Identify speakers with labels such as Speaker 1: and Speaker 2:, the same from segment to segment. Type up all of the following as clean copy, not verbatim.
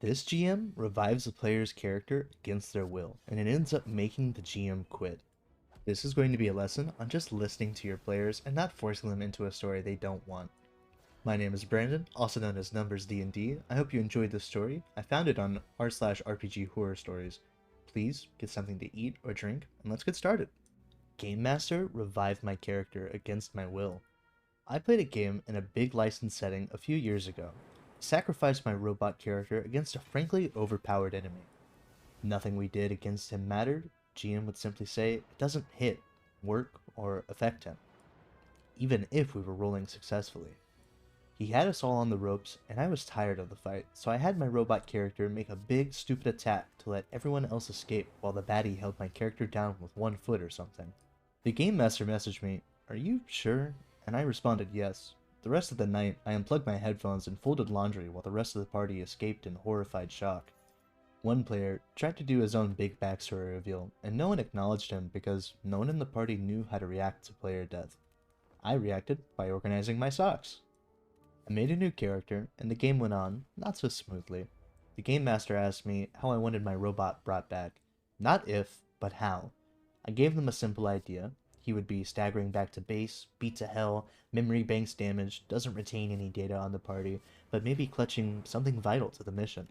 Speaker 1: This GM revives the player's character against their will, and it ends up making the GM quit. This is going to be a lesson on just listening to your players and not forcing them into a story they don't want. My name is Brandon, also known as Numbers D&D. I hope you enjoyed this story. I found it on r/RPG Horror Stories. Please get something to eat or drink, and let's get started. Game Master revived my character against my will. I played a game in a big licensed setting a few years ago. I sacrificed my robot character against a frankly overpowered enemy. Nothing we did against him mattered. GM would simply say it doesn't hit, work, or affect him, even if we were rolling successfully. He had us all on the ropes, and I was tired of the fight, so I had my robot character make a big, stupid attack to let everyone else escape while the baddie held my character down with 1 foot or something. The game master messaged me, "Are you sure?" And I responded yes. The rest of the night, I unplugged my headphones and folded laundry while the rest of the party escaped in horrified shock. One player tried to do his own big backstory reveal, and no one acknowledged him because no one in the party knew how to react to player death. I reacted by organizing my socks. I made a new character, and the game went on, not so smoothly. The game master asked me how I wanted my robot brought back. Not if, but how. I gave them a simple idea. He would be staggering back to base, beat to hell, memory banks damaged, doesn't retain any data on the party, but maybe clutching something vital to the mission.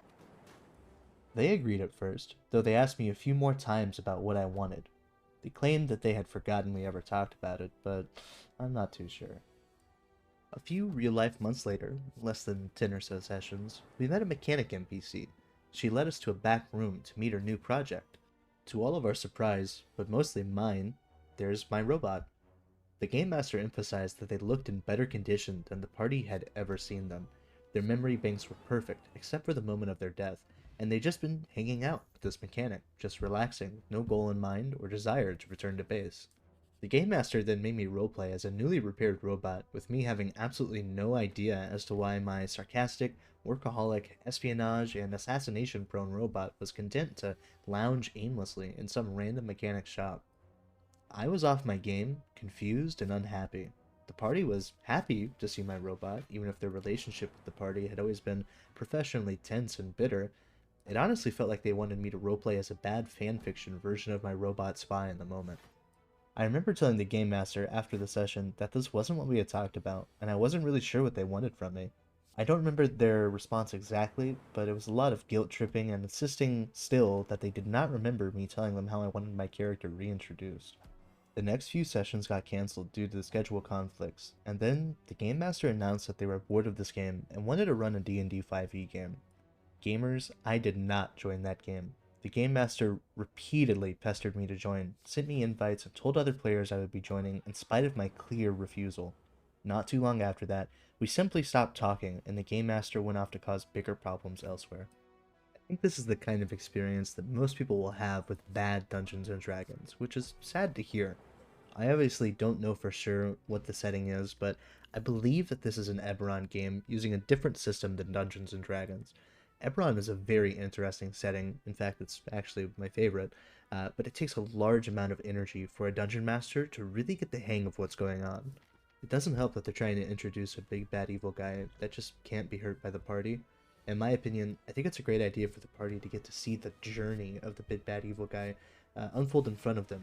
Speaker 1: They agreed at first, though they asked me a few more times about what I wanted. They claimed that they had forgotten we ever talked about it, but I'm not too sure. A few real-life months later, less than 10 or so sessions, we met a mechanic NPC. She led us to a back room to meet her new project. To all of our surprise, but mostly mine, there's my robot. The Game Master emphasized that they looked in better condition than the party had ever seen them. Their memory banks were perfect, except for the moment of their death, and they'd just been hanging out with this mechanic, just relaxing, no goal in mind or desire to return to base. The Game Master then made me roleplay as a newly repaired robot, with me having absolutely no idea as to why my sarcastic, workaholic, espionage, and assassination-prone robot was content to lounge aimlessly in some random mechanic's shop. I was off my game, confused and unhappy. The party was happy to see my robot, even if their relationship with the party had always been professionally tense and bitter. It honestly felt like they wanted me to roleplay as a bad fanfiction version of my robot spy in the moment. I remember telling the game master after the session that this wasn't what we had talked about, and I wasn't really sure what they wanted from me. I don't remember their response exactly, but it was a lot of guilt tripping and insisting still that they did not remember me telling them how I wanted my character reintroduced. The next few sessions got cancelled due to the schedule conflicts, and then the game master announced that they were bored of this game and wanted to run a D&D 5e game. Gamers, I did not join that game. The Game Master repeatedly pestered me to join, sent me invites, and told other players I would be joining in spite of my clear refusal. Not too long after that, we simply stopped talking, and the Game Master went off to cause bigger problems elsewhere. I think this is the kind of experience that most people will have with bad Dungeons & Dragons, which is sad to hear. I obviously don't know for sure what the setting is, but I believe that this is an Eberron game using a different system than Dungeons & Dragons. Eberron is a very interesting setting. In fact, it's actually my favorite. But it takes a large amount of energy for a dungeon master to really get the hang of what's going on. It doesn't help that they're trying to introduce a big bad evil guy that just can't be hurt by the party. In my opinion, I think it's a great idea for the party to get to see the journey of the big bad evil guy unfold in front of them.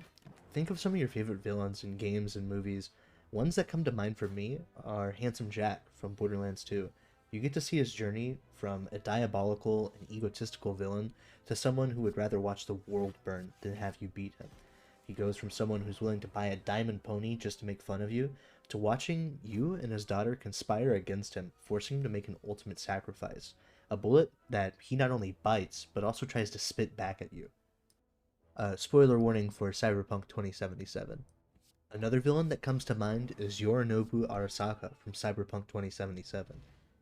Speaker 1: Think of some of your favorite villains in games and movies. Ones that come to mind for me are Handsome Jack from Borderlands 2. You get to see his journey from a diabolical and egotistical villain to someone who would rather watch the world burn than have you beat him. He goes from someone who's willing to buy a diamond pony just to make fun of you, to watching you and his daughter conspire against him, forcing him to make an ultimate sacrifice. A bullet that he not only bites, but also tries to spit back at you. Spoiler warning for Cyberpunk 2077. Another villain that comes to mind is Yorinobu Arasaka from Cyberpunk 2077.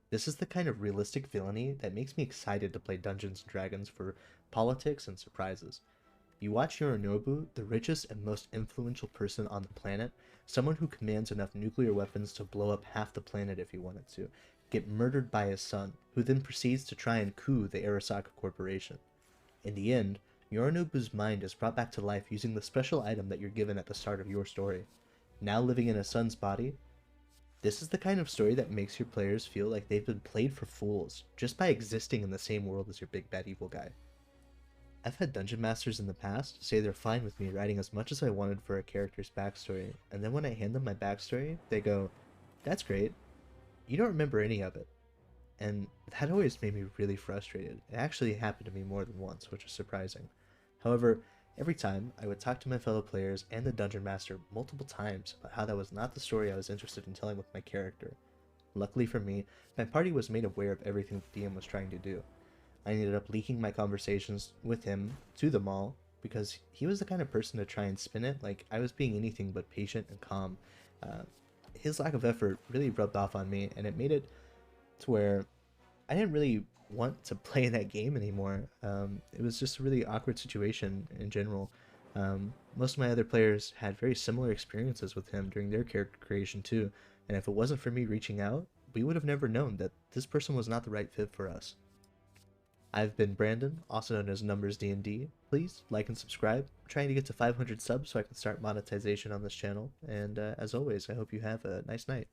Speaker 1: This is the kind of realistic villainy that makes me excited to play Dungeons & Dragons for politics and surprises. You watch Yorinobu, the richest and most influential person on the planet, someone who commands enough nuclear weapons to blow up half the planet if he wanted to, get murdered by his son, who then proceeds to try and coup the Arasaka Corporation. In the end, Yorinobu's mind is brought back to life using the special item that you're given at the start of your story. Now living in his son's body, This is the kind of story that makes your players feel like they've been played for fools just by existing in the same world as your big bad evil guy. I've had dungeon masters in the past say they're fine with me writing as much as I wanted for a character's backstory, and then when I hand them my backstory, they go, "That's great. You don't remember any of it." And that always made me really frustrated. It actually happened to me more than once, which was surprising. However, every time I would talk to my fellow players and the dungeon master multiple times about how that was not the story I was interested in telling with my character. Luckily for me, my party was made aware of everything the DM was trying to do. I ended up leaking my conversations with him to them all because he was the kind of person to try and spin it like I was being anything but patient and calm. Uh, his lack of effort really rubbed off on me, and it made it to where I didn't really want to play that game anymore. It was just a really awkward situation in general. Most of my other players had very similar experiences with him during their character creation too, and if it wasn't for me reaching out, we would have never known that this person was not the right fit for us. I've been Brandon, also known as Numbers D&D. Please like and subscribe. I'm trying to get to 500 subs so I can start monetization on this channel. And as always, I hope you have a nice night.